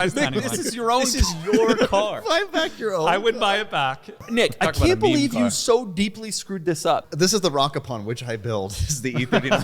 Nick, this is your own. This is your car. Buy back your own. I would buy it back. Nick, I can't believe you so deeply screwed this up. This is the rock upon which I build. This is the E39.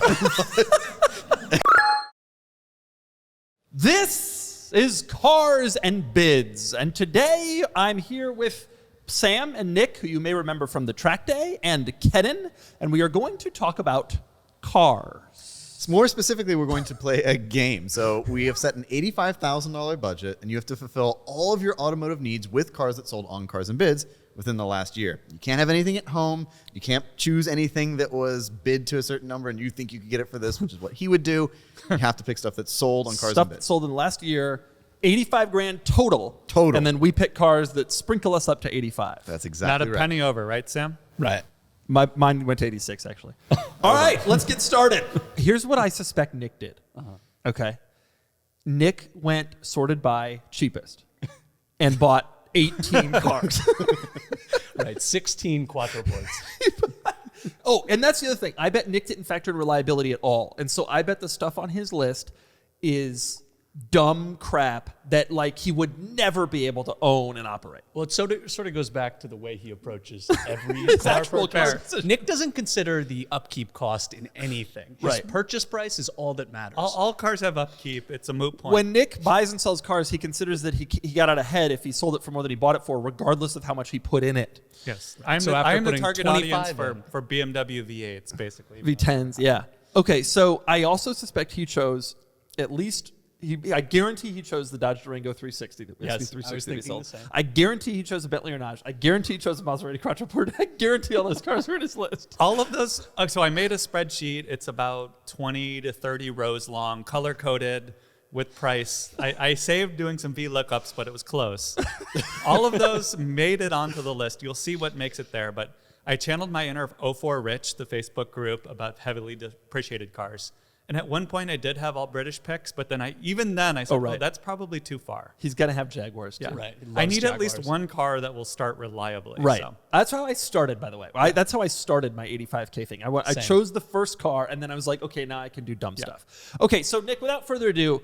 This is Cars and Bids, and today I'm here with Sam and Nick, who you may remember from the track day, and Kennan, and we are going to talk about cars. More specifically, we're going to play a game. So we have set an $85,000 budget, and you have to fulfill all of your automotive needs with cars that sold on Cars and Bids within the last year. You can't have anything at home. You can't choose anything that was bid to a certain number and you think you could get it for this, which is what he would do. You have to pick stuff that's sold on Cars and Bids. Stuff that sold in the last year, 85 grand total. Total. And then we pick cars that sprinkle us up to 85. That's exactly Not a right. penny over, right, Sam? Right. Mine went to 86, actually. All right, let's get started. Here's what I suspect Nick did. Okay. Nick went sorted by cheapest and bought 18 cars. Right. 16 quadrupods. Oh, and that's the other thing. I bet Nick didn't factor in reliability at all. And so I bet the stuff on his list is dumb crap that like he would never be able to own and operate. Well, it sort of goes back to the way he approaches every car actual purchase. car. Nick doesn't consider the upkeep cost in anything. His purchase price is all that matters. All cars have upkeep. It's a moot point. When Nick buys and sells cars, he considers that he got out ahead if he sold it for more than he bought it for, regardless of how much he put in it. Yes. I'm So the, after I am the putting target audience 25 for BMW V8s, basically. V10s, yeah. Okay, so I also suspect he chose at least... I guarantee he chose the Dodge Durango 360. That Yes, SV360 I was that he thinking sold. the same. I guarantee he chose a Bentley or Nage. I guarantee he chose a Maserati Quattroporte. I guarantee all those cars are in his list. All of those. So I made a spreadsheet. It's about 20 to 30 rows long, color-coded with price. I saved doing some VLOOKUPs, but it was close. All of those made it onto the list. You'll see what makes it there. But I channeled my inner 04 Rich, the Facebook group about heavily depreciated cars. And at one point, I did have all British picks, but then I said, oh, that's probably too far. He's got to have Jaguars, too. Yeah. Right. He I loves need at least Jaguars. one car that will start reliably. Right. So. That's how I started, by the way. That's how I started my 85K thing. I Same. chose the first car, and then I was like, okay, now I can do dumb stuff. Okay, so Nick, without further ado,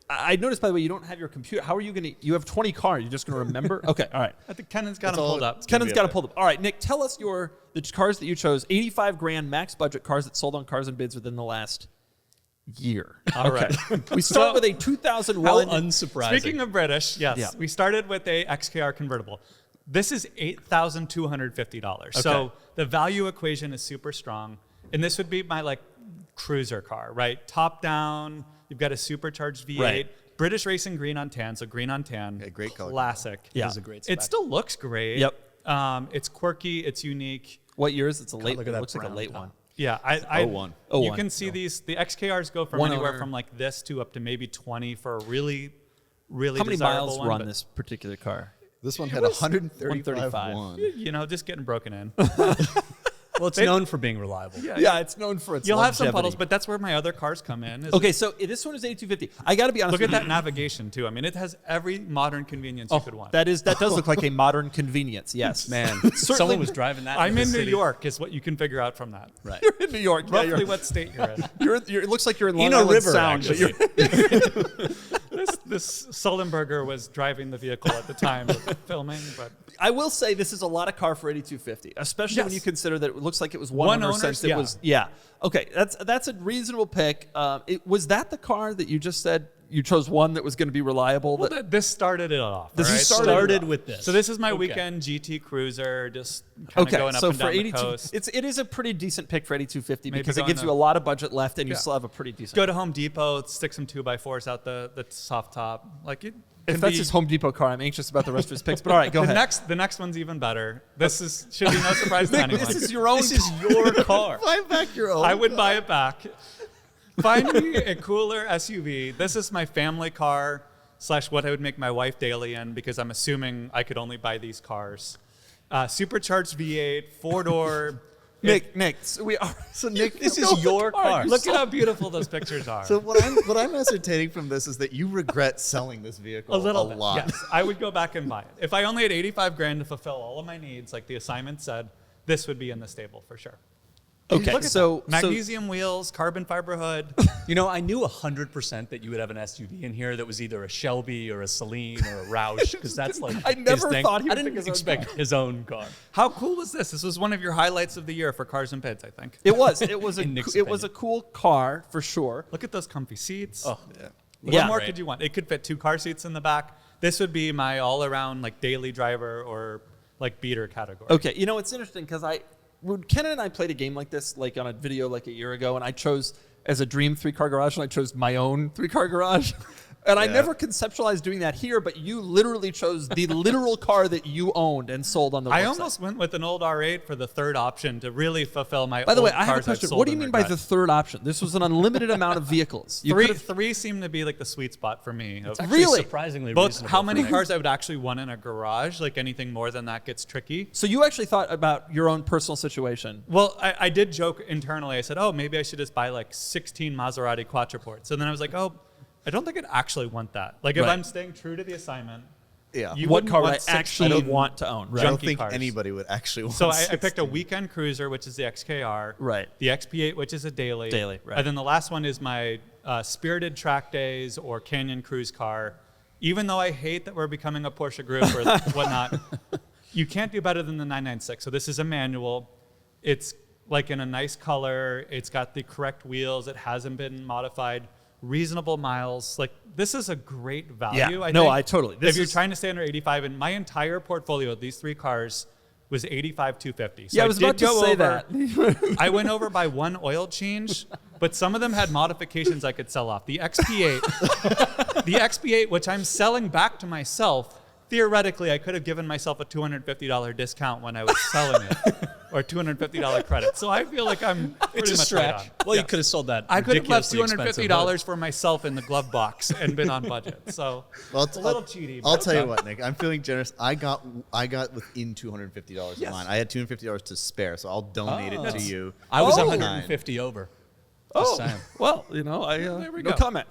I noticed, by the way, you don't have your computer. How are you going to... You have 20 cars. You're just going to remember? Okay, all right. I think Kennan's got That's them all pulled it- up. Kennan's got to pull them. All right, Nick, tell us the cars that you chose. 85 grand max budget cars that sold on Cars and Bids within the last year. All right. We start So- with a How 2001. unsurprising. Speaking of British, yes, Yeah. we started with a XKR convertible. This is $8,250. So the value equation is super strong. And this would be my like cruiser car, right? Top down, you've got a supercharged V8. Right. British Racing green on tan, so green on tan. Okay, great color. Classic. Yeah. It is a great spec. It still looks great. Yep. It's quirky, it's unique. What year is it? It's a late. look at It that looks like a brown late top. one. Yeah, I 01. You 01. can see these. The XKRs go from One anywhere owner. from like this to up to maybe 20 for a really, really How many desirable miles one, were on but, this particular car? This one had 135 135. won. You know, just getting broken in. Well, it's known for being reliable. Yeah, it's known for its You'll have some longevity. puddles, but that's where my other cars come in. Okay, so this one is 8250. I got to be honest Look with at you. that navigation too. I mean, it has every modern convenience you could want. That does look like a modern convenience. Yes, Man, Certainly- someone was driving that. I'm the in New city. York, is what you can figure out from that. Right. You're in New York. Yeah, Roughly what state you're in. it looks like you're in Long In a Island river, Sound. But actually. This Sullenberger was driving the vehicle at the time of filming, but I will say this is a lot of car for 8250, especially when Yes. you consider that it looks like it was one owner owner, since it yeah. was. Yeah. Okay, that's a reasonable pick. Was that the car that you just said you chose one that was going to be reliable? well, this started it off. This all right? Started with this. So this is my Okay. weekend GT Cruiser, just kind of Okay, going up so and for down the 82, coast. it is a pretty decent pick for 8250 Maybe because it go gives on you a a- lot of budget left and you Yeah. still have a pretty decent. Go to Home Depot, stick some 2x4s out the soft top. Like it If can that's be- his Home Depot car, I'm anxious about the rest of his picks. But all right, go ahead. The next one's even better. This should be no surprise to anyone. This is your own. This is your car. Buy back your own. I would buy it back. Find me a cooler SUV. This is my family car / what I would make my wife daily in because I'm assuming I could only buy these cars. Supercharged V8, 4-door. Nick, so we are. So Nick, This is your car. Look at how beautiful those pictures are. So what I'm ascertaining from this is that you regret selling this vehicle a little bit, lot. yes. I would go back and buy it. If I only had 85 grand to fulfill all of my needs, like the assignment said, this would be in the stable for sure. Okay, so magnesium wheels, carbon fiber hood. You know, I knew 100% that you would have an SUV in here that was either a Shelby or a Celine or a Roush, because that's like I never his thing. thought he would I didn't pick his own expect car. his own car. How cool was this? This was one of your highlights of the year for cars and bids, I think. it was a In Nick's it was a cool car for sure. Look at those comfy seats. Oh, What Yeah. more Right. could you want? It could fit 2 car seats in the back. This would be my all-around like daily driver or like beater category. Okay, you know it's interesting because when Kennan and I played a game like this, like on a video like a year ago, and I chose as a dream 3-car garage, and I chose my own 3-car garage. And I never conceptualized doing that here, but you literally chose the literal car that you owned and sold on the website. I almost went with an old R8 for the third option to really fulfill my. By the way, old I have a cars I've question. sold What do you and mean by the regret. third option? This was an unlimited amount of vehicles. You could've- Three seemed to be like the sweet spot for me. Of Actually Really? surprisingly both reasonable how for many Nick. cars I would actually want in a garage. Like anything more than that gets tricky. So you actually thought about your own personal situation. Well, I did joke internally. I said, "Oh, maybe I should just buy like 16 Maserati Quattroports." And then I was like, "Oh, I don't think I'd actually want that. Like if Right. I'm staying true to the assignment, Yeah. you What wouldn't car would want I 16 actually want to own? I don't junky think cars. anybody would actually want So I picked a 16. weekend cruiser, which is the XKR. Right. The XP8, which is a daily. Daily, right. And then the last one is my Spirited Track Days or Canyon cruise car. Even though I hate that we're becoming a Porsche group or whatnot, you can't do better than the 996. So this is a manual. It's like in a nice color. It's got the correct wheels. It hasn't been modified. Reasonable miles. Like this is a great value. Yeah. I No, think. I totally- If this you're is- trying to stay under 85, and my entire portfolio of these 3 cars was 85,250. So Yeah, I was did about to go say over- that. I went over by 1 oil change, but some of them had modifications I could sell off. The XP8, which I'm selling back to myself. Theoretically, I could have given myself a $250 discount when I was selling it, or $250 credit. So I feel like I'm pretty It's a much stretch. right on. Well, Yeah. you could have sold that. I could have left ridiculously expensive hood. $250 for myself in the glove box and been on budget. So Well, it's a little cheaty. I'll but tell you okay. what, Nick. I'm feeling generous. I got within $250 of mine. I had $250 to spare, so I'll donate it to you. I was Oh. 150 over. Just saying. Well, you know, we no go. comment.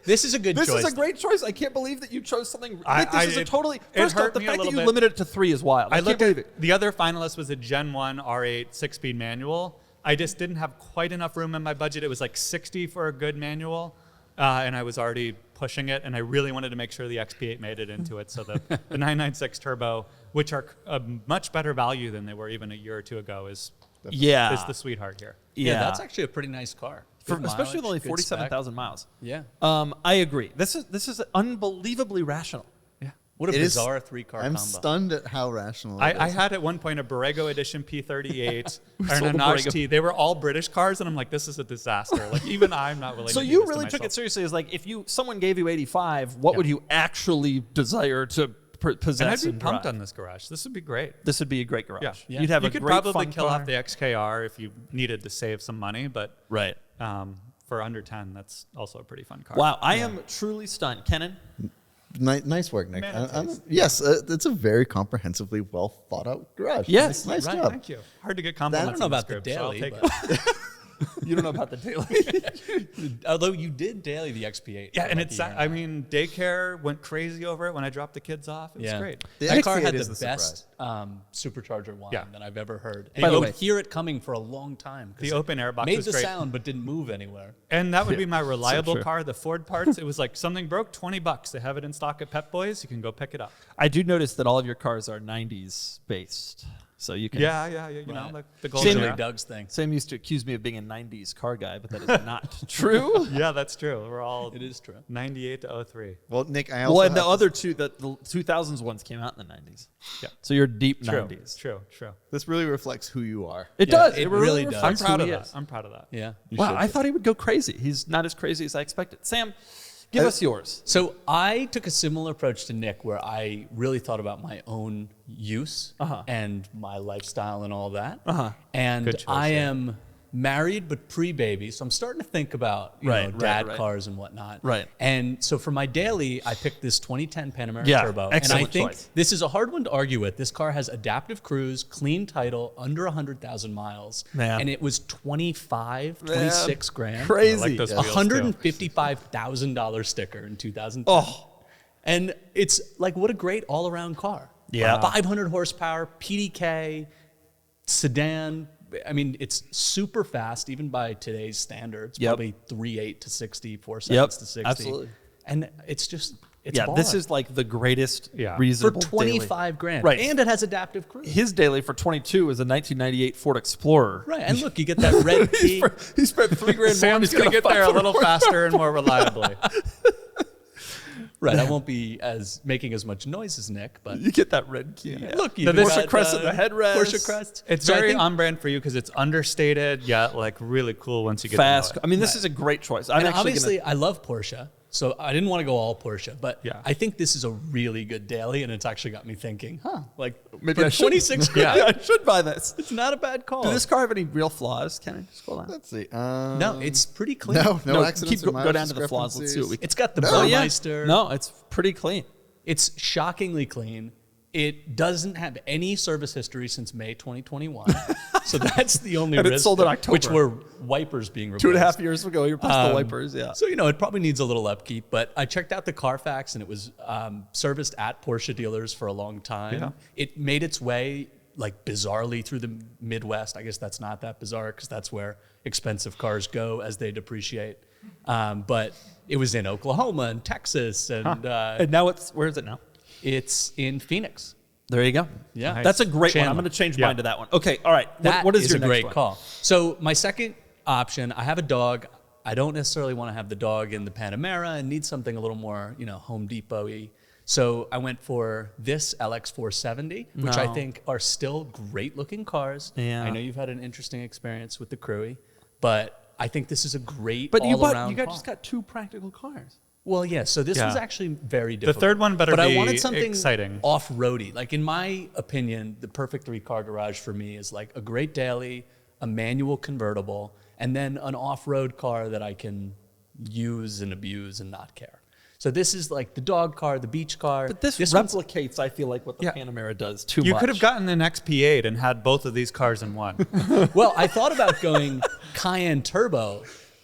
This is a good This choice. is a great choice. I can't believe that you chose something. I- Nick, this I- is a it- totally. it First off, hurt the me a fact that little you bit. limited it to 3 is wild. I can't looked believe at it. the other finalist was a Gen 1 R8 6-speed manual. I just didn't have quite enough room in my budget. It was like 60 for a good manual, and I was already pushing it. And I really wanted to make sure the XP8 made it into it. So the 996 Turbo, which are a much better value than they were even a year or 2 ago, is Yeah. the sweetheart here. yeah, that's actually a pretty nice car. For, Good especially with mileage, only good 47,000 miles. spec. Yeah. I agree. This is unbelievably rational. What a It is- bizarre 3-car I'm combo. stunned at how rational it I is. had at one point a Borrego Edition P38 and sold a a Notch Borrego. T. They were all British cars, and I'm like, this is a disaster. Like even I'm not willing. So to do you this to really took myself. it seriously as like if someone gave you 85, what Yeah. would you actually desire to possess And I'd be and pumped drive? on this garage. This would be great. This would be a great garage. Yeah. You'd have you a could great probably fun kill car. off the XKR if you needed to save some money, but Right. for under 10, that's also a pretty fun car. Wow, I am truly stunned. Kennan? Nice work, Nick. Man, it tastes. Yes, it's a very comprehensively well thought out garage. Yes. nice Right, job. thank you. Hard to get I compliments. don't know in this about the group, so I'll daily, take but it. You don't know about the daily. although you did daily the XP8. Yeah, for and like it's. a year. I mean, daycare went crazy over it when I dropped the kids off. It was Yeah. great. The That car XP8 had is the the best supercharger whine Yeah. that I've ever heard. By And the you way- would hear it coming for a long time. 'cause The it open air box made was the great. sound but didn't move anywhere. And that would be my reliable true. car, the Ford parts. It was like something broke, $20. They have it in stock at Pep Boys. You can go pick it up. I do notice that all of your cars are 90s based. So you can. Yeah. You know, Right. the golden Same- Usually era. Doug's thing. Sam used to accuse me of being a 90s car guy, but that is not true. Yeah, that's true. We're all It is true. 98 to 03. Well, Nick, I also Well, and the have to- other two, the 2000s ones came out in the 90s. Yeah. So you're deep True. 90s. True. this really reflects who you are. It Yeah, does. it really really does. I'm reflects proud who of he that. is. I'm proud of that. Yeah. Wow, I thought he would go crazy. He's not as crazy as I expected. Sam, give us yours. So I took a similar approach to Nick, where I really thought about my own use and my lifestyle and all that. And Good choice, I yeah. am married but pre-baby, so I'm starting to think about Right, dad right. cars and whatnot. Right. And so for my daily, I picked this 2010 Panamera Yeah, Turbo, and excellent I think choice. this is a hard one to argue with. This car has adaptive cruise, clean title, under 100,000 miles, Man. and it was 26 grand. Crazy. I like those A wheels, too. $155,000 sticker in 2010. Oh. And it's like, what a great all-around car. Yeah. 500 horsepower, PDK, sedan, I mean, it's super fast, even by today's standards. Yep. Probably 3.8 to 60, 4 seconds to 60. Absolutely. And it's just, it's Yeah, this baller. is like the greatest Yeah. for reasonable daily. 25 grand. Right. And it has adaptive cruise. His daily for 22 is a 1998 Ford Explorer. Right. And look, you get that red key. He spent $3 grand more. and Sam's he's going to got get there a 500 little more. faster and more reliably. Right. I won't be making as much noise as Nick, but You get that red key. look, you The got, Porsche crest and the headrest. Porsche crest. It's So I very think- on brand for you because it's understated, yet like really cool once you get Fast. to know I it. mean, this is a great choice. I'm And actually obviously, gonna, I love Porsche, so I didn't want to go all Porsche, but Yeah. I think this is a really good daily, and it's actually got me thinking, like maybe for I should. 26 grand, Yeah, I should buy this. it's not a bad call. Does this car have any real flaws? Can I just scroll down? Let's see. No, it's pretty clean. No accidents. Keep, or go down to the flaws. Let's see what we can. It's got the No. Burmeister. No, it's pretty clean. It's shockingly clean. It doesn't have any service history since May 2021. So that's the only And it risk. sold in there, October. Which were wipers being replaced. 2.5 years ago, you replaced the wipers. Yeah. So, it probably needs a little upkeep, but I checked out the Carfax and it was serviced at Porsche dealers for a long time. Yeah. It made its way like bizarrely through the Midwest. I guess that's not that bizarre because that's where expensive cars go as they depreciate. But it was in Oklahoma and Texas and And now where is it now? it's in Phoenix. There you go. Yeah. That's a great one. Chandler. I'm going to change Yeah. mine to that one. Okay. All right. That what is your a next great one? call. So my second option, I have a dog. I don't necessarily want to have the dog in the Panamera and need something a little more, Home Depot-y. So I went for this LX470, which I No. think are still great looking cars. Yeah. I know you've had an interesting experience with the Cruy, but I think this is a great But you all-around car. just got two practical cars. Well, yeah. So this Yeah. was actually very difficult. third one better but I be wanted something exciting. off-roady. Like in my opinion, the perfect three-car garage for me is like a great daily, a manual convertible, and then an off-road car that I can use and abuse and not care. So this is like the dog car, the beach car. But this one's- replicates, I feel like, what the Yeah. Panamera does too You much. could have gotten an XP8 and had both of these cars in one. Well, I thought about going Cayenne Turbo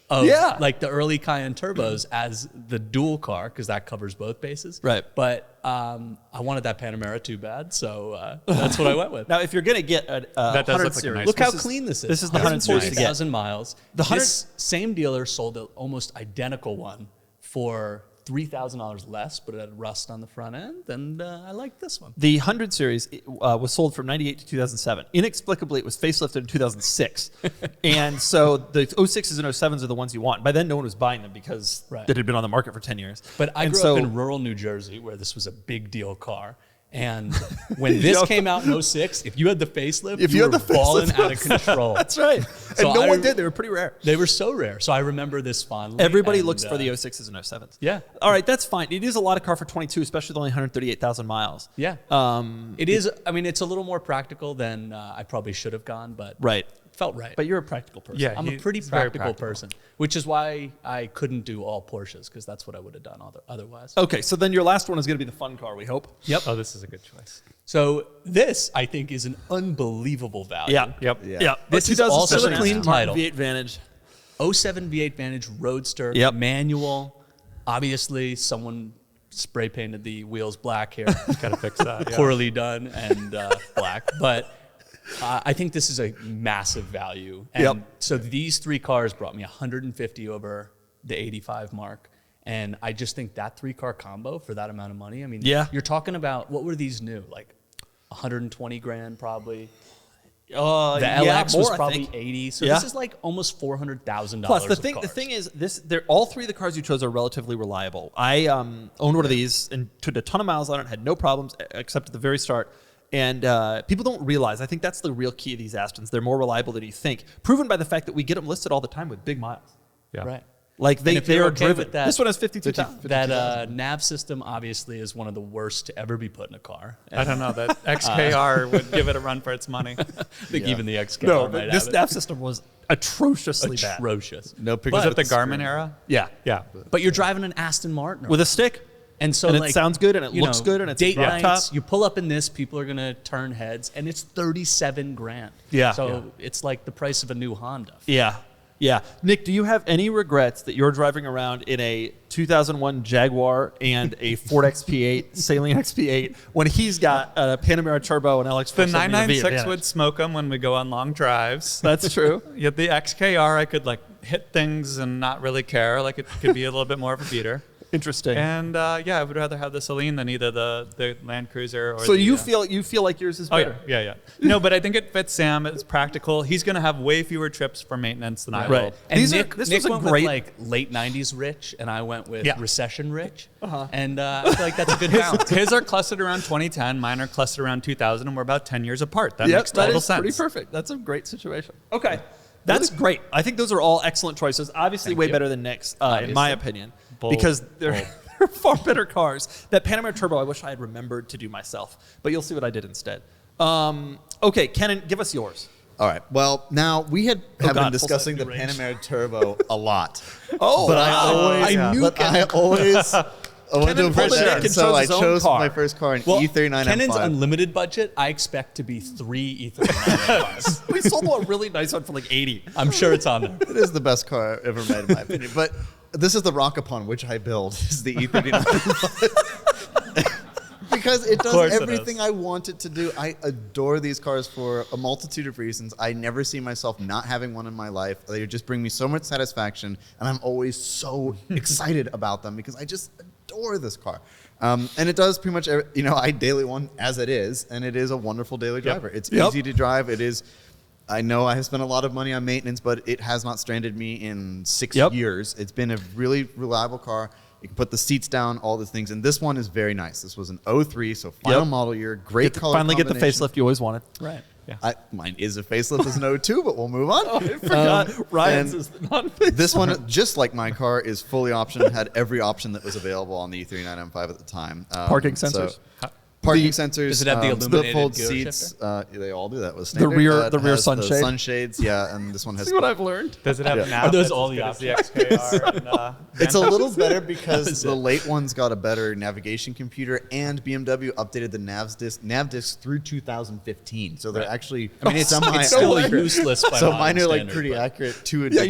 of Yeah. like the early Cayenne Turbos as the dual car because that covers both bases. Right. But I wanted that Panamera too bad, so that's what I went with. Now, if you're going to get a That 100 does look like a series, nice Look how this clean this is. This is the 100 series to get. 140,000 miles. The 100 This same dealer sold an almost identical one for $3,000 less, but it had rust on the front end, and I like this one. The 100 series was sold from 98 to 2007. Inexplicably, it was facelifted in 2006. And so the 06s and 07s are the ones you want. By then, no one was buying them because Right. it had been on the market for 10 years. But I And grew so, up in rural New Jersey where this was a big deal car. And when this came out in 06, if you had the facelift, If you you were had the balling facelift, out of control. That's right. So And no I- one did. They were pretty rare. They were so rare. So I remember this fondly. Everybody and, looks for the 06s and 07s. Yeah. All right, that's fine. It is a lot of car for 22, especially with only 138,000 miles. Yeah. It is. I mean, it's a little more practical than I probably should have gone, but Right. it felt right. But you're a practical person. Yeah. I'm a pretty he's very practical person, which is why I couldn't do all Porsches because that's what I would have done otherwise. Okay, so then your last one is going to be the fun car, we hope. Yep. Oh, this is a good choice. So this, I think, is an unbelievable value. Yeah. Yep. Yeah. This is also a clean title. V8 Vantage. 07 V8 Vantage Roadster, Yep. manual. Obviously, someone spray painted the wheels black here. Got to fix that. Yeah. Poorly done and black. But I think this is a massive value. And Yep. so these three cars brought me 150 over the 85 mark. And I just think that three-car combo for that amount of money, I mean, Yeah. you're talking about, what were these new? Like 120 grand probably. The yeah, LX was more, I probably think. 80. So Yeah. this is like almost $400,000. Plus, the of thing cars. is, they're all three of the cars you chose are relatively reliable. I owned one of these and took a ton of miles on it, had no problems except at the very start. And people don't realize, I think that's the real key of these Astons. They're more reliable than you think, proven by the fact that we get them listed all the time with big miles. Yeah. Right. Like And they if you're are okay driven. with that- This one has 52,000. That nav system obviously is one of the worst to ever be put in a car. I don't know. That XKR would give it a run for its money. I think even the XK No, might this have nav system was atrociously it. bad. Atrocious. No Was pictures. it the Garmin era? Yeah. Yeah. But you're driving an Aston Martin. With a stick. and so and it like, sounds good and it you looks good and it's date a drop nights. top. You pull up in this, people are gonna turn heads, and it's 37 grand. Yeah. So Yeah. it's like the price of a new Honda. Yeah. Yeah. Nick, do you have any regrets that you're driving around in a 2001 Jaguar and a Ford XP8, Saline XP8, when he's got a Panamera Turbo and LX470? The 996 would smoke them when we go on long drives. That's true. Yeah, the XKR, I could like hit things and not really care. Like it could be a little bit more of a beater. Interesting. And I would rather have the Saline than either the Land Cruiser or. So the, you feel like yours is better? Yeah. No, but I think it fits Sam. It's practical. He's going to have way fewer trips for maintenance than I will. Right. And Nick Nick was a went great with like late 90s rich, and I went with Yeah. recession rich. And I feel like that's a good balance. His are clustered around 2010. Mine are clustered around 2000, and we're about 10 years apart. That Yep, makes total that is sense. pretty perfect. That's a great situation. Okay. That's great. I think those are all excellent choices. Obviously, way you. better than Nick's, in my opinion, Bold. because they're far better cars. That Panamera Turbo, I wish I had remembered to do myself, but you'll see what I did instead. Okay, Kennan, give us yours. All right. Well, now we have God, been full discussing size the range. Panamera Turbo a lot. Oh, but wow. I knew I always I wanted to Kennan pulled impress it you, back and and so chose I his own chose car. my first car, an Well, E39 Kennan's M5. unlimited budget, I expect to be 3 E39 we sold one really nice one for like 80. I'm sure it's on there. It is the best car I've ever made, in my opinion. But this is the rock upon which I build, is the E39. Because it does course it everything is. I want it to do. I adore these cars for a multitude of reasons. I never see myself not having one in my life. They just bring me so much satisfaction, and I'm always so excited about them because I just adore this car. And it does pretty much, I daily one as it is, and it is a wonderful daily driver. It's easy to drive. It is. I know I have spent a lot of money on maintenance, but it has not stranded me in 6 years. It's been a really reliable car. You can put the seats down, all the things. And this one is very nice. This was an 03, so final model year. Great color Finally get the combination. facelift you always wanted. Right. Mine is a facelift as an 02, but we'll move on. I forgot. Ryan's and is the non-facelift. This one, just like my car, is fully optioned. Had every option that was available on the E39 M5 at the time. Parking sensors? Parking sensors. Does it have the split illuminated fold gear seats. They all do that. Was standard. rear It has sunshade? The sunshades, yeah, and this one has. See what I've learned? Does it have Yeah. nav? Are those that's all as the good as the XKR? And, It's a little better because the late ones got a better navigation computer, and BMW updated the nav disc through 2015. So they're actually, It's semi. still accurate. useless by So modern mine are like standard, pretty but- accurate to a Yeah, degree.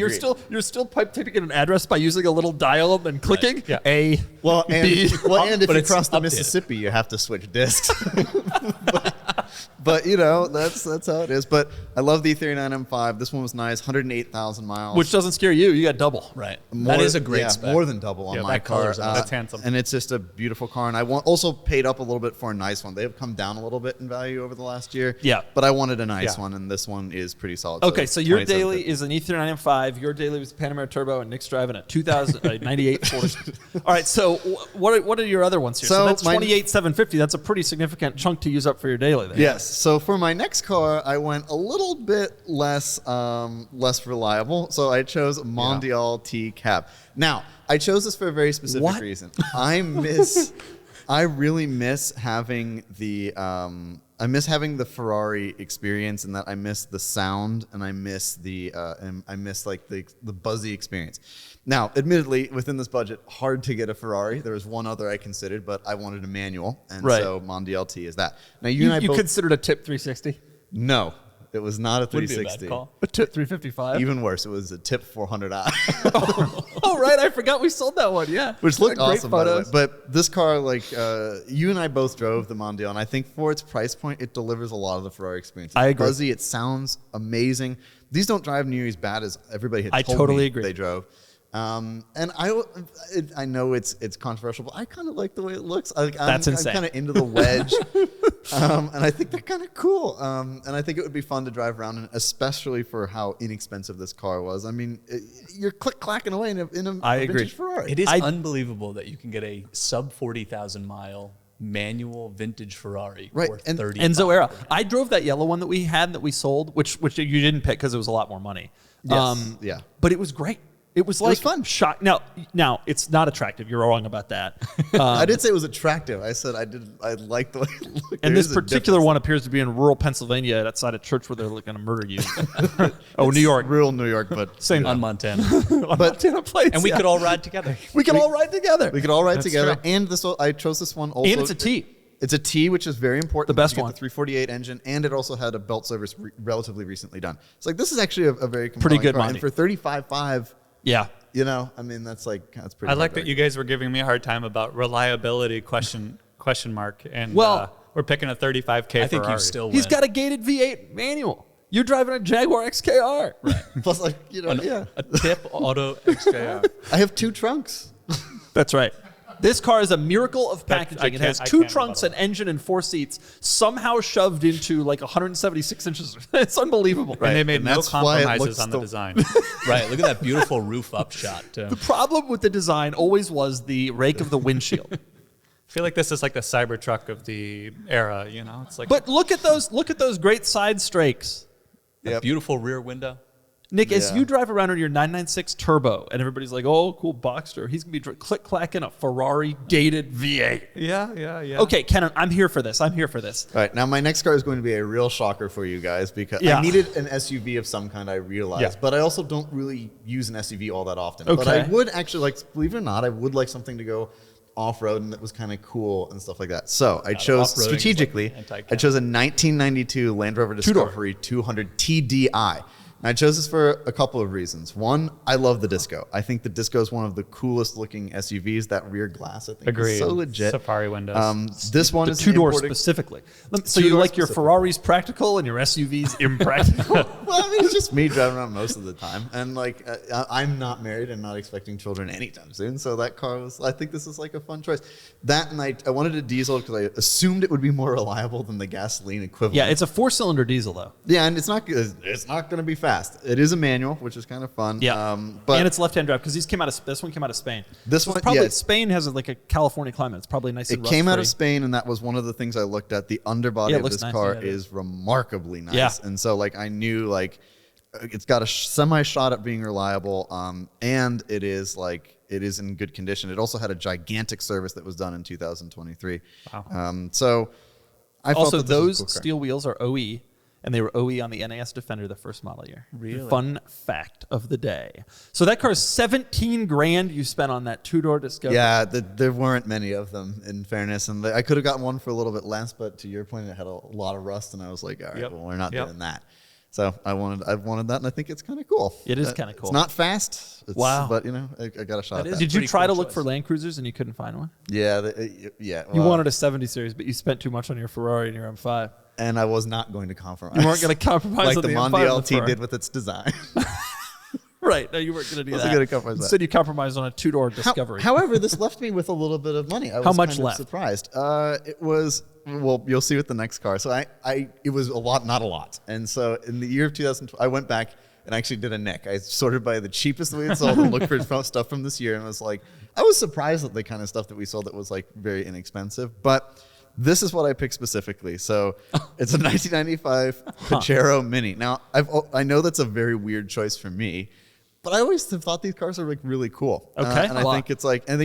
you're still pipe taping in an address by using a little dial and clicking. Yeah. A. Well, and B. if But you it's cross the updated. Mississippi, you have to switch discs. but that's how it is. But I love the E39 M5. This one was nice, 108,000 miles. Which doesn't scare you. You got double. Right. More- That is a great yeah, spec. more than double on Yeah, my that car. color's awesome. That's handsome. And it's just a beautiful car. And I also paid up a little bit for a nice one. They have come down a little bit in value over the last year. Yeah. But I wanted a nice Yeah. one, and this one is pretty solid. Okay, so your daily 2750. is an E39 M5. Your daily was a Panamera Turbo, and Nick's driving a 98 Ford. All right, so what are your other ones here? So So that's my- 28,750. That's a pretty significant chunk to use up for your daily there. Yes. So for my next car, I went a little bit less reliable. So I chose a Mondial T Cab. Now, I chose this for a very specific What? reason. I really miss having the Ferrari experience, and that I miss the sound, and I miss the buzzy experience. Now, admittedly, within this budget, hard to get a Ferrari. There was one other I considered, but I wanted a manual, and Right. so Mondial T is that. Now, you and I You both considered a tip 360? no, it was not a Would be a 360. bad call. A tip 355? Even worse, it was a Tip 400i, Oh, right. I forgot we sold that one. Yeah. which looked Great awesome, by the way. photos. But this car, you and I both drove the Mondial, and I think for its price point, it delivers a lot of the Ferrari experience. It's I agree. Buzzy, it sounds amazing. These don't drive near as bad as everybody had I told totally me agree. they drove. And I know it's controversial, but I kind of like the way it looks. That's insane. I'm kind of into the wedge, and I think they're kind of cool. And I think it would be fun to drive around in, especially for how inexpensive this car was. I mean, you're click-clacking away in a I agree. vintage Ferrari. It is I- unbelievable that you can get a sub 40,000 mile manual vintage Ferrari Right, for and- 30. Enzo Era. I drove that yellow one that we had that we sold, which you didn't pick because it was a lot more money. Yes, yeah. But it was great. It was like was fun. Shock. Now it's not attractive. You're wrong about that. I did say it was attractive. I said I liked the way it looked. And There this is a particular difference. one appears to be in rural Pennsylvania outside a church where they're going to murder you. Oh, New York. Real New York, but Same on Montana. Montana plates. And we yeah. could all ride together. we could all ride together. we could all ride That's together. true. And I chose this one also. And it's a T. It's a T, which is very important. The best you get one. The 348 engine, and it also had a belt service relatively recently done. It's like this is actually a very compelling Pretty good car. money. And for 35.5, Yeah. you know, I mean that's pretty. I like hard that you guys were giving me a hard time about reliability question mark, and Well, we're picking a 35K. I think Ferrari. you still He's win. got a gated V8 manual. You're driving a Jaguar XKR. Right. Plus, like you know, yeah. A tip auto XJR. I have 2 trunks. That's right. This car is a miracle of That's- packaging. It I has can't 2 rebuttal trunks, an that. engine, and 4 seats, somehow shoved into like 176 inches. It's unbelievable. And they made and no that's why it compromises looks on the the- design. Right. Look at that beautiful roof up shot, too. The problem with the design always was the rake of the windshield. I feel like this is like the Cybertruck of the era. You know, it's like. But look at those great side strakes. That beautiful rear window. Nick, as Yeah. you drive around in your 996 Turbo, and everybody's like, "Oh, cool Boxster," he's gonna be click-clacking a Ferrari gated V8. yeah. Okay, Kennan, I'm here for this. I'm here for this. All right, now my next car is going to be a real shocker for you guys because Yeah. I needed an SUV of some kind, I realized, Yeah. but I also don't really use an SUV all that often. But I Okay. would actually like, believe it or not, I would like something to go off-road and that was kind of cool and stuff like that. So I chose off-roading is like strategically, anti-cat. I chose a 1992 Land Rover Two-door. Discovery 200 TDI. And I chose this for a couple of reasons. One, I love the Disco. I think the Disco is one of the coolest looking SUVs. That rear glass, I think, Agreed. is so legit. Safari windows. This one The is 2-door imported- specifically. So you Two-door like your specifically. Ferraris practical and your SUVs impractical? Well, I mean, it's just me driving around most of the time, and like I'm not married and not expecting children anytime soon. So that car was. I think this is like a fun choice. That and I wanted a diesel because I assumed it would be more reliable than the gasoline equivalent. Yeah, it's a 4-cylinder diesel though. Yeah, and it's not going to be fast. It is a manual, which is kind of fun. Yeah, but and it's left-hand drive because this one came out of Spain. This So it's one- probably yeah. Spain has like a California climate. It's probably nice. it and came out of rust-free. Spain, and that was one of the things I looked at. The underbody Yeah, it of looks this nice. car Yeah, it is remarkably nice, Yeah. and so like I knew like it's got a semi shot at being reliable, and it is in good condition. It also had a gigantic service that was done in 2023. Wow. So I felt Also, that this was a those cool car. steel wheels are OE, and they were OE on the NAS Defender the first model year. Really? Fun fact of the day. So that car is 17 grand you spent on that 2-door Discovery. Yeah, there weren't many of them, in fairness, and I could have gotten one for a little bit less, but to your point, it had a lot of rust, and I was like, all right, Yep. well, we're not Yep. doing that. So I've wanted that, and I think it's kind of cool. It is kinda cool. It's not fast. Wow. But you know, I got a shot. That at is that. Did you Pretty try cool to look choice. for Land Cruisers and you couldn't find one? Yeah, yeah. You well, wanted a 70 series, but you spent too much on your Ferrari and your M5. and I was not going to compromise. You weren't going to compromise like on the the Mondi M5 LT with Ferrari. did with its design. Right. No, you weren't going to do Wasn't that. gonna compromise that. Instead, you compromised on a 2-door Discovery. However, this left me with a little bit of money. I was How much kind of left? surprised. It was well, you'll see with the next car. So it was a lot, not a lot. And so in the year of 2012, I went back and actually did a nick. I sorted by the cheapest we had sold and looked for stuff from this year, and was like, I was surprised at the kind of stuff that we sold that was like very inexpensive, but. This is what I picked specifically. So it's a 1995 Pajero Mini. Now I know that's a very weird choice for me, but I always have thought these cars are like really cool. Okay. And I think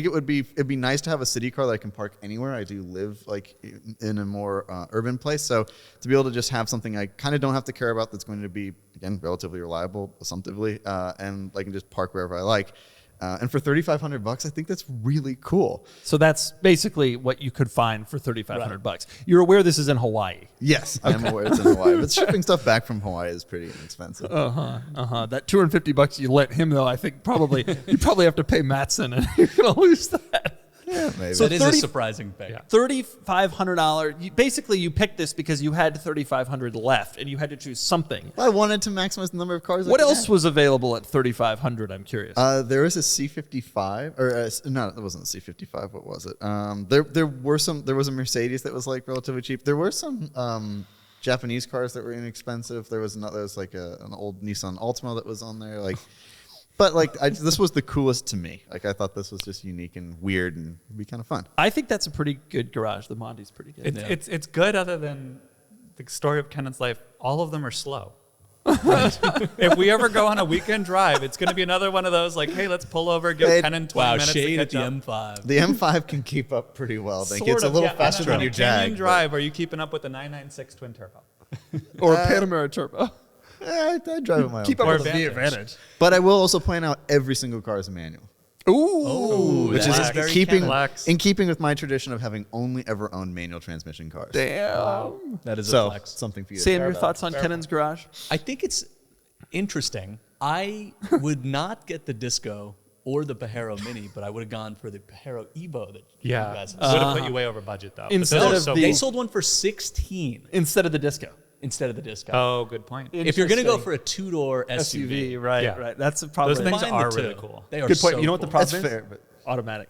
it'd be nice to have a city car that I can park anywhere. I do live like in a more urban place, so to be able to just have something I kind of don't have to care about that's going to be again relatively reliable, assumptively, and I can just park wherever I like. And for $3,500, I think that's really cool. So that's basically what you could find for $3,500. You're aware this is in Hawaii. Yes, I'm aware it's in Hawaii, but shipping stuff back from Hawaii is pretty inexpensive. That $250 you lent him, though, I think probably you probably have to pay Mattson, and you're gonna lose that. Yeah, maybe. So That is 30 a surprising pick. $3,500. Basically, you picked this because you had $3,500 left, and you had to choose something. I wanted to maximize the number of cars. What I could else have. was available at $3,500? I'm curious. There was a C55, or no, that wasn't a C55. What was it? There was a Mercedes that was like relatively cheap. There were some Japanese cars that were inexpensive. There was like an old Nissan Altima that was on there. Like, but like this was the coolest to me. Like I thought this was just unique and weird and would be kind of fun. I think that's a pretty good garage. The Mondi's pretty good. It's good other than the story of Kennan's life. All of them are slow. If we ever go on a weekend drive, it's going to be another one of those like, hey, let's pull over, give Hey, Kennan 20 Wow, minutes to shade at catch the up. M5. The M5 can keep up pretty well. I think Sort it's a of, little yeah. faster than On a your canyon Jag. drive, are you keeping up with the 996 twin turbo? Or a Panamera Turbo. I drive it my own. Keep up Or with the V Advantage. Advantage. But I will also point out every single car is a manual. Ooh, which is Flex. very keeping Flex. in keeping with my tradition of having only ever owned manual transmission cars. damn. That is a So flex. something for you. to Sam, think your about. thoughts on Kennan's garage? I think it's interesting. I would not get the Disco or the Pajero Mini, but I would have gone for the Pajero Evo that you Yeah, guys would have. have put you way over budget though. But Instead those are of so the- They cool. sold one for 16 Instead of the Disco. instead of the Disco. Oh, good point. If you're going to go Interesting. for a two-door SUV, SUV, right, Yeah. right. That's probably Those things combine are the two. really cool. They are good point. so You know what the cool. problem That's is? fair, but Automatic.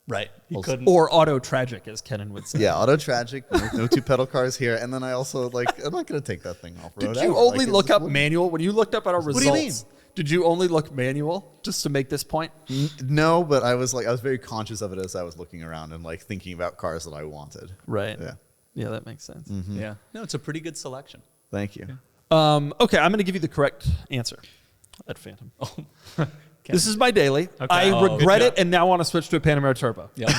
Right. You Also- couldn't. Or auto tragic, as Kennan would say. yeah, auto tragic, no two pedal cars here, and then I also I'm not gonna take that thing off road. Did you only look up manual when you looked up at our results? do you mean? Did you only look manual just to make this point? No, but I was very conscious of it as I was looking around and thinking about cars that I wanted. Right. Yeah. Yeah, that makes sense. Yeah. No, it's a pretty good selection. Thank you. Okay, I'm going to give you the correct answer at Phantom. This is my daily. Okay. I Oh, good regret job. it and now want to switch to a Panamera Turbo. Yep.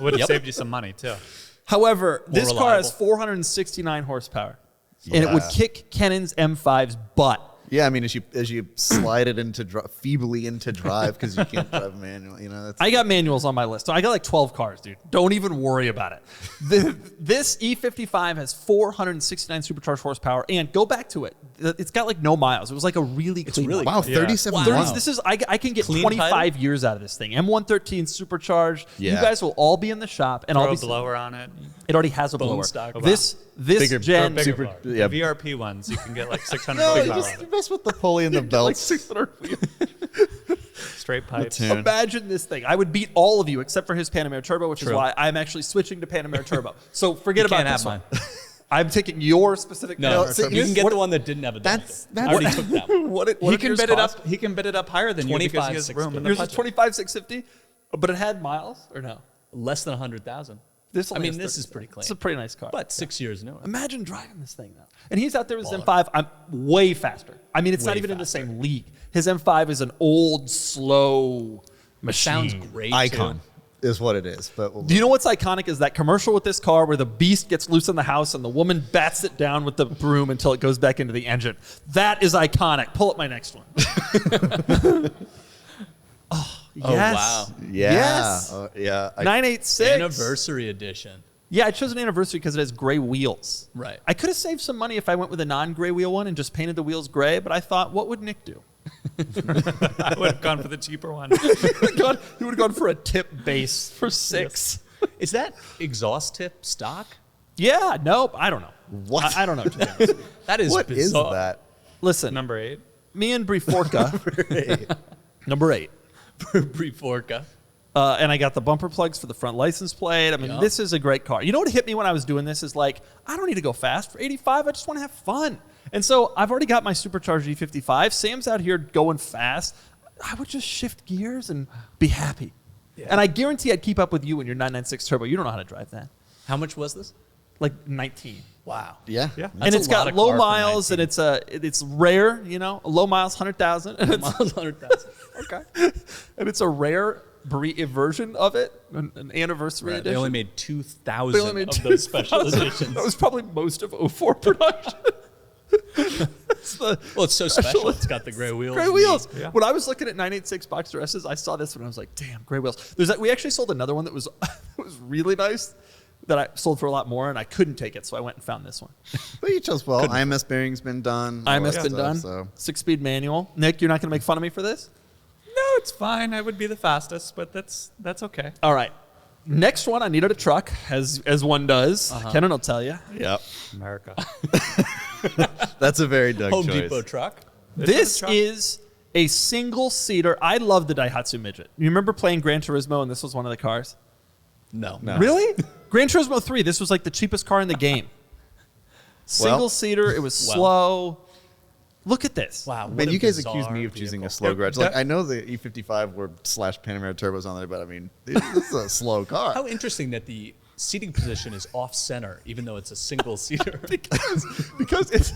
Would have Yep. saved you some money too. However, this car has reliable. 469 horsepower, and it would Yeah. kick Kennan's M5's butt. Yeah, I mean, as you slide it into feebly into drive because you can't drive manual, that's I got manuals on my list. So I got like 12 cars, dude. Don't even worry about it. This E55 has 469 supercharged horsepower, and go back to it. It's got like no miles. It was like a really clean really one. wow, Yeah. 37. Wow. Wow. This is I can get Clean 25 years out of this thing. M113 supercharged. You Yeah. guys will all be in the shop, and Throw I'll a be. blower on it. It already has a Bone blower. stock. This Bigger- gen Bigger Super- blower. yeah. The VRP ones, you can get like 600 No, you horsepower just out you of mess with the pulley and the like belts. 600 wheels. it. Straight pipes. tune. Imagine this thing. I would beat all of you except for his Panamera Turbo, which is True. why I'm actually switching to Panamera Turbo. So forget You about can't this have one. mine. I'm taking your specific No, Panamera see, Turbo. you can get what- the one that didn't have a that's- Dynamo. that's- I already took that one. What He did can yours bid it cost? up. He can bid it up higher than you because he has 25, room in the Yours is budget. 25,650, but it had miles or no? Less than 100,000. This I only mean, has this is 30. pretty clean. It's a pretty nice car. But 6 years new. Imagine driving this thing now. And he's out there with his M5. I'm way faster. I mean, it's not Way even in the faster. same league. His M5 is an old, slow machine. Sounds great. Icon Too. is what it is. But Do you know what's iconic is that commercial with this car where the beast gets loose in the house and the woman bats it down with the broom until it goes back into the engine. That is iconic. Pull up my next one. Oh, yes. wow. yeah, Yes. yeah. 986. Anniversary edition. Yeah, I chose an anniversary because it has gray wheels. Right. I could have saved some money if I went with a non-gray wheel one and just painted the wheels gray, but I thought, what would Nick do? I would have gone for the cheaper one. He would have gone for a tip base for 6. Is that exhaust tip stock? Yeah, nope, I don't know. What? I don't know, to be honest with you. That is What is bizarre. that? Listen, Number 8. me and Briforka, number 8. Briforka. And I got the bumper plugs for the front license plate. I mean, Yeah. this is a great car. You know what hit me when I was doing this is like, I don't need to go fast. For 85, I just want to have fun. And so I've already got my supercharged E55. Sam's out here going fast. I would just shift gears and be happy. And I guarantee I'd keep up with you in your 996 Turbo. You don't know how to drive that. How much was this? Like 19. Wow. Yeah. Yeah. And That's it's a lot got of low car for miles 19. and it's rare, low miles, 100,000. And it's, Miles 100,000. Okay. and it's a rare version of it, an anniversary Right, edition. they only made They 2,000 only made of those special 2,000. editions. That was probably most of 04 production. It's the Well, it's so special. It's got the gray wheels. gray and wheels. Yeah. When I was looking at 986 Boxster S's, I saw this one. I was like, damn, gray wheels. We actually sold another one that was was really nice that I sold for a lot more, and I couldn't take it, so I went and found this one. But you chose well. IMS bearing's been done. all IMS that been stuff, done. So 6-speed manual. Nick, you're not going to make fun of me for this? No, it's fine. I would be the fastest, but that's okay. All right. Next one, I needed a truck, as one does. Kennan will tell you. yep, America. that's a very Doug Home choice. Depot truck. This truck. is a single-seater. I love the Daihatsu Midget. You remember playing Gran Turismo, and this was one of the cars? No. No. Really? Gran Turismo 3, this was like the cheapest car in the game. Single-seater, it was Well. slow. Look at this. Wow. what Man, a you guys bizarre accused me of choosing a vehicle. slow Yep. garage. Like I know the E55 were / Panamera turbos on there, but I mean, this is a slow car. How interesting that the seating position is off center, even though it's a single seater. because it's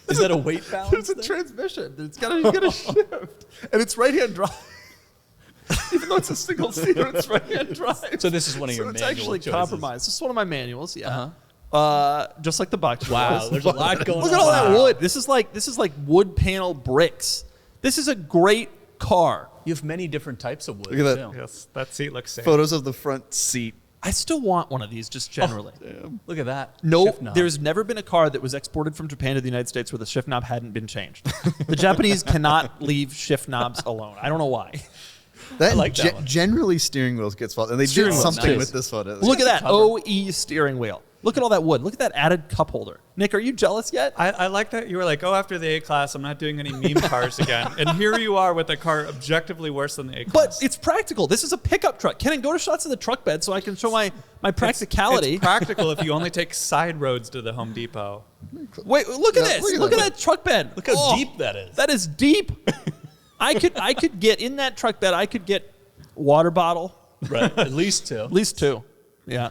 Is that a weight balance? there's a thing? transmission. It's gotta shift. And it's right-hand drive. Even though it's a single-seater, it's right-hand drive. So this is one of your it's manual actually choices. compromised. This is one of my manuals, yeah. Just like the box. Wow, was. there's a lot going Look on. at all that Wow. wood. This is like wood panel bricks. This is a great car. You have many different types of wood. Look at that. too. Yes, that seat looks safe. Photos of the front seat. I still want one of these just generally. Look at that. No, Shift knob. there's never been a car that was exported from Japan to the United States where the shift knob hadn't been changed. The Japanese cannot leave shift knobs alone. I don't know why. That like that one. generally steering wheels gets faulted, and they Steering did wheels, something nice. with this photo. Look at that cover. OE steering wheel. Look at all that wood. Look at that added cup holder. Nick, are you jealous yet? I like that you were like, oh, after the A-Class, I'm not doing any meme cars again. And here you are with a car objectively worse than the But A-Class. it's practical. This is a pickup truck. Kennan, go to shots of the truck bed so I can show my practicality. It's practical if you only take side roads to the Home Depot. Wait, look at Yeah, this. look Look at at that truck bed. Look how deep that is. That is deep. I could get in that truck bed. I could get water bottle, Right. At least two. at least 2. Yeah.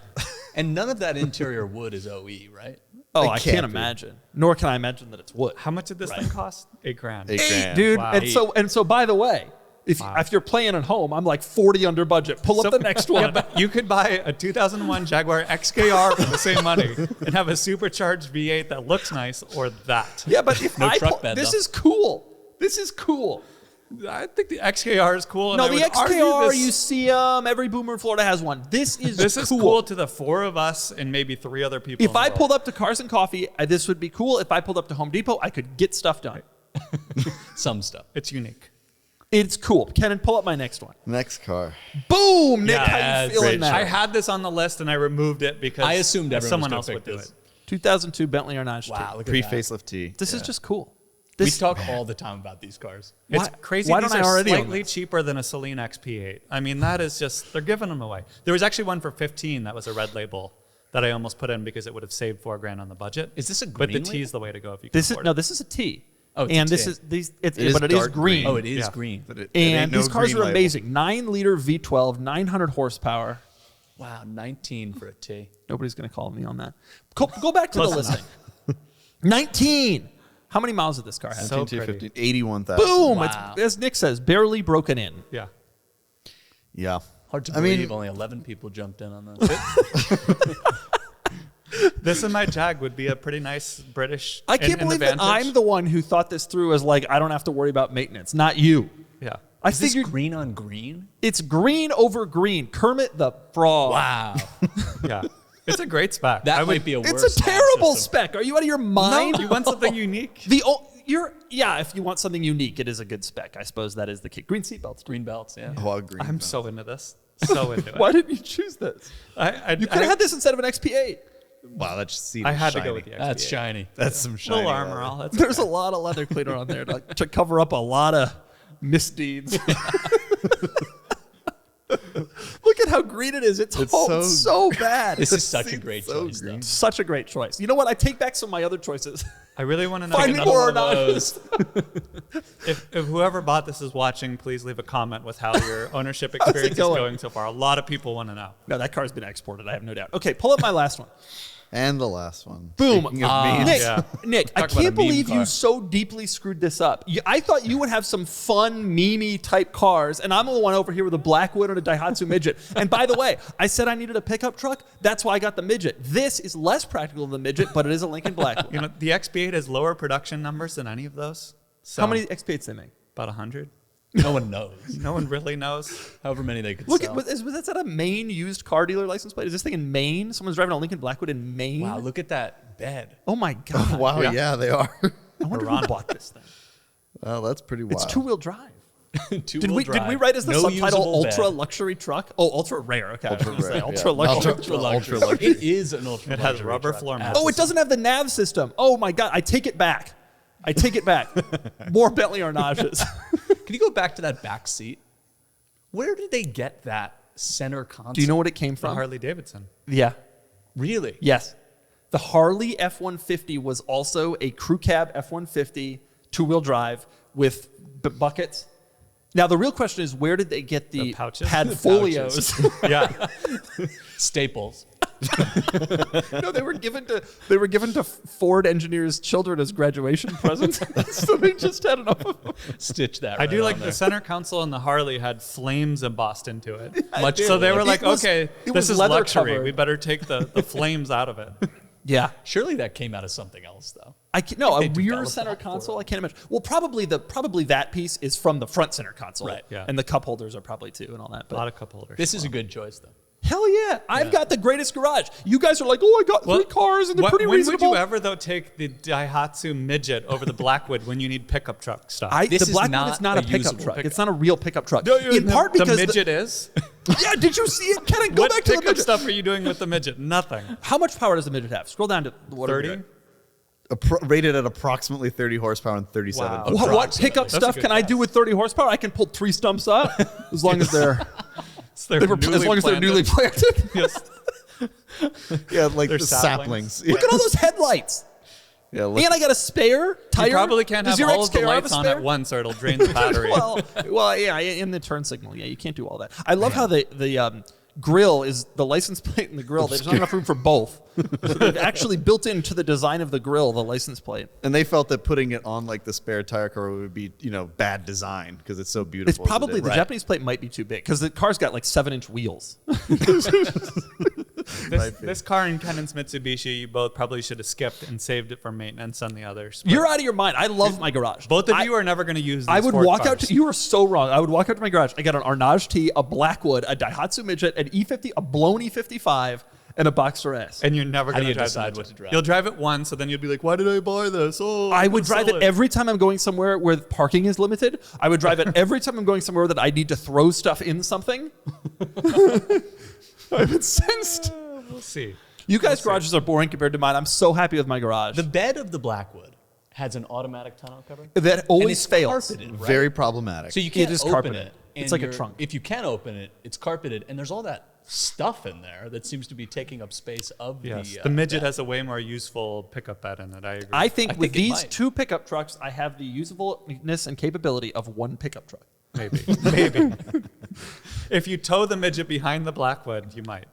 And none of that interior wood is OE, right? Oh, It I can't can't be. imagine. Nor can I imagine that it's wood. How much did this thing cost? $8,000. $8,000. Dude. Wow. And so by the way, if you're playing at home, I'm like 40 under budget. Pull up the next one. Yeah, but you could buy a 2001 Jaguar XKR for the same money and have a supercharged V8 that looks nice, or that. Yeah, but if No I truck bed, this though. is cool. This is cool. I think the XKR is cool. And No, I the would argue XKR, this- you see them. Every boomer in Florida has one. This is cool to the 4 of us and maybe 3 other people. If in the I world. pulled up to Cars and Coffee, this would be cool. If I pulled up to Home Depot, I could get stuff done. Some stuff. It's unique. It's cool. Kennan, pull up my next one. Next car. Boom, Nick. Yeah, how you that's feeling great. now? I had this on the list and I removed it because I assumed everyone someone was else gonna would pick do this. it. 2002 Bentley Arnage. Wow, look at Pre that. facelift T. This is just cool. We This, talk all the time about these cars. It's Why- crazy. why These don't I are already own slightly this? cheaper than a Celine XP8. I mean, that is just, they're giving them away. There was actually one for 15 that was a red label that I almost put in because it would have saved $4,000 on the budget. Is this a But the green T is the way to go if you can afford it. this is a T. Oh, it's a and T. this is these. It's, It is but it is dark green. green. Oh, it is Yeah. green. But it And ain't no these cars green are label. amazing. 9-liter V12, 900 horsepower. Wow, 19 for a T. Nobody's going to call me on that. Go back to the Close listing. 19. How many miles did this car have? So 15, pretty. 15, 81,000. Boom! Wow. It's, as Nick says, barely broken in. Yeah. Yeah. Hard to I mean- believe only 11 people jumped in on this. This and my Jag would be a pretty nice British. I can't in the believe that Vantage. I'm the one who thought this through as like, I don't have to worry about maintenance, not you. Yeah. I Is this figured green on green? it's green over green. Kermit the Frog. Wow. Yeah. It's a great spec. That I would, might be a worse It's a terrible system. spec. Are you out of your mind? No, you want something unique. If you want something unique, it is a good spec. I suppose that is the key. Green seatbelts. Green belts, yeah. Oh, I'll agree. I'm so into this. So into it. Why didn't you choose this? I You could have had this instead of an XP8. Wow, that seat I is had to shiny. go with the XP8. That's shiny. That's some shiny. Little armor leather. all. That's There's okay. a lot of leather cleaner on there to cover up a lot of misdeeds. Look at how green it is. It's so bad. This is such a great so choice, green. though. Such a great choice. You know what? I take back some of my other choices. I really want to know Find me another more one of Arnages. if whoever bought this is watching. Please leave a comment with how your ownership experience is going? going so far. A lot of people want to know. No, that car's been exported. I have no doubt. Okay, pull up my last one. And the last one. Boom. Speaking of memes, Nick, Yeah. Nick, I Talk about a can't meme believe you car. so deeply screwed this up. I thought you would have some fun, memey type cars, and I'm the one over here with a Blackwood and a Daihatsu Midget. And by the way, I said I needed a pickup truck. That's why I got the Midget. This is less practical than the Midget, but it is a Lincoln Blackwood. You know, the XB8 has lower production numbers than any of those. So How many XP8s they make? About 100. No one knows. No one really knows. However many they could Look, sell. was that a Maine used car dealer license plate? Is this thing in Maine? Someone's driving a Lincoln Blackwood in Maine? Wow, look at that bed. Oh my God. Wow, Yeah. yeah, they are. I wonder who Piranha. bought this thing. Well, that's pretty wild. It's two-wheel drive. Two-wheel Did we drive. write as the No subtitle usable ultra bed. luxury truck? Oh, ultra rare. Okay, Ultra I was gonna say rare, ultra yeah. luxury. Ultra luxury. Ultra luxury. It is an ultra It has luxury rubber truck. floor mats. Oh, it doesn't have the nav system. Oh my God, I take it back. I take it back. More Bentley Arnages. Can you go back to that back seat? Where did they get that center console? Do you know what it came From from? Harley Davidson. Yeah. Really? Yes. The Harley F-150 was also a crew cab F-150 two-wheel drive with buckets. Now the real question is, where did they get the pouches? padfolios? Yeah. Staples. No, they were given to Ford engineers' children as graduation presents. So they just had enough of them. Stitch that. I right do on like there. the center console and the Harley had flames embossed into it. Much So they were It like, was- okay, it this was is leather luxury. covered. We better take the flames out of it. Yeah. Surely that came out of something else, though. No, a they rear developed center that for console. it. I can't imagine. Well, probably that piece is from the front center console, Right, yeah. And the cup holders are probably too, and all that. A But lot of cup holders. This is a good choice, though. hell yeah, I've got the greatest garage. You guys are like, oh, I got 3 cars and they're pretty when reasonable. would you ever though take the Daihatsu Midget over the Blackwood when you need pickup truck stuff? This the is Blackwood not is not a a pickup usable truck. pickup. It's not a real pickup truck. The- In part because the midget is. Yeah, did you see it? Kennan, go What back to the pickup midget. stuff are you doing with the midget? Nothing. How much power does the midget have? Scroll down to what 30. Rated at approximately 30 horsepower and 37. Wow. foot What drops. pickup That's a stuff good can I guess. do with 30 horsepower? I can pull 3 stumps up as long as they're As as long as they're newly planted. Yes. Yeah, like They're the saplings. saplings. Look at all those headlights. Yeah, look, And I got a spare tire. You probably can't Does have your all of the XKR have a lights on spare? at once, or it'll drain the battery. well, yeah, in the turn signal, yeah, you can't do all that. I love how the grill is the license plate and the grill. There's not enough room for both. So they've actually built into the design of the grill the license plate. and they felt that putting it on like the spare tire cover would be, bad design because it's so beautiful. It's as it probably is. the Japanese plate might be too big because the car's got like 7-inch wheels. This car and Kennan's Mitsubishi, you both probably should have skipped and saved it for maintenance on the others. But You're out of your mind. I love my garage. both of you are never going to use these I would Ford walk cars. out to, you are so wrong. I would walk out to my garage. I got an Arnage T, a Blackwood, a Daihatsu Midget, an E50, a blown E55, and a Boxster S. And you're never How going do to you drive decide the what Midget. to drive? You'll drive it once, so then you'll be like, why did I buy this? Oh, I I'm would gonna drive sell it every time I'm going somewhere where parking is limited. I would drive it every time I'm going somewhere that I need to throw stuff in something. I'm incensed. We'll see. You guys' garages are boring compared to mine. I'm so happy with my garage. The bed of the Blackwood has an automatic tonneau cover. that And always it's fails. carpeted, right? Very problematic. So you can't is open carpeted. it. It's and like a trunk. If you can open it, it's carpeted, and there's all that stuff in there that seems to be taking up space of Yes, the. the Midget bed. has a way more useful pickup bed in it. I agree. I think I with think it these might. 2 pickup trucks, I have the usableness and capability of 1 pickup truck. Maybe. Maybe. If you tow the Midget behind the Blackwood, you might.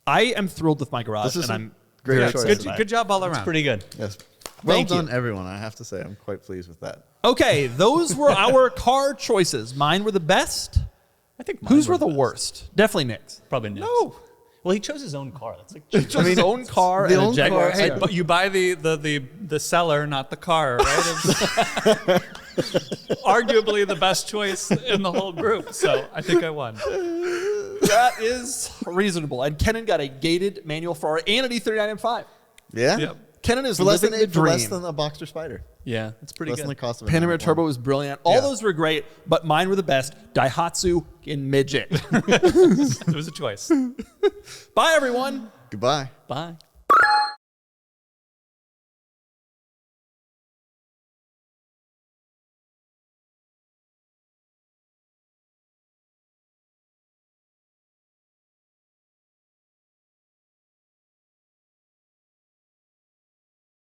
I am thrilled with my garage, This is and I'm great very choice. excited Good, about good it. job all around. Pretty good. Yes. Well Thank you. done, everyone. I have to say, I'm quite pleased with that. Okay, those were our car choices. Mine were the best. I think Whose mine were the best. worst? Definitely Nick's. Probably Nick's. No. Well, he chose his own car. That's like Just his own car the and a own Jaguar. car- Hey, XR. but you buy the seller, not the car, right? It's arguably the best choice in the whole group. So I think I won. That is reasonable. And Kennan got a gated manual Ferrari and an E39 M5. Yeah? Yep. Kennan is For less, living than, the for less dream. than a Boxster Spider. yeah, it's pretty Less good. than the cost of a Panamera 911. Turbo was brilliant. All Yeah. those were great, but mine were the best. Daihatsu in midget. It was a choice. Bye, everyone. Goodbye. Bye.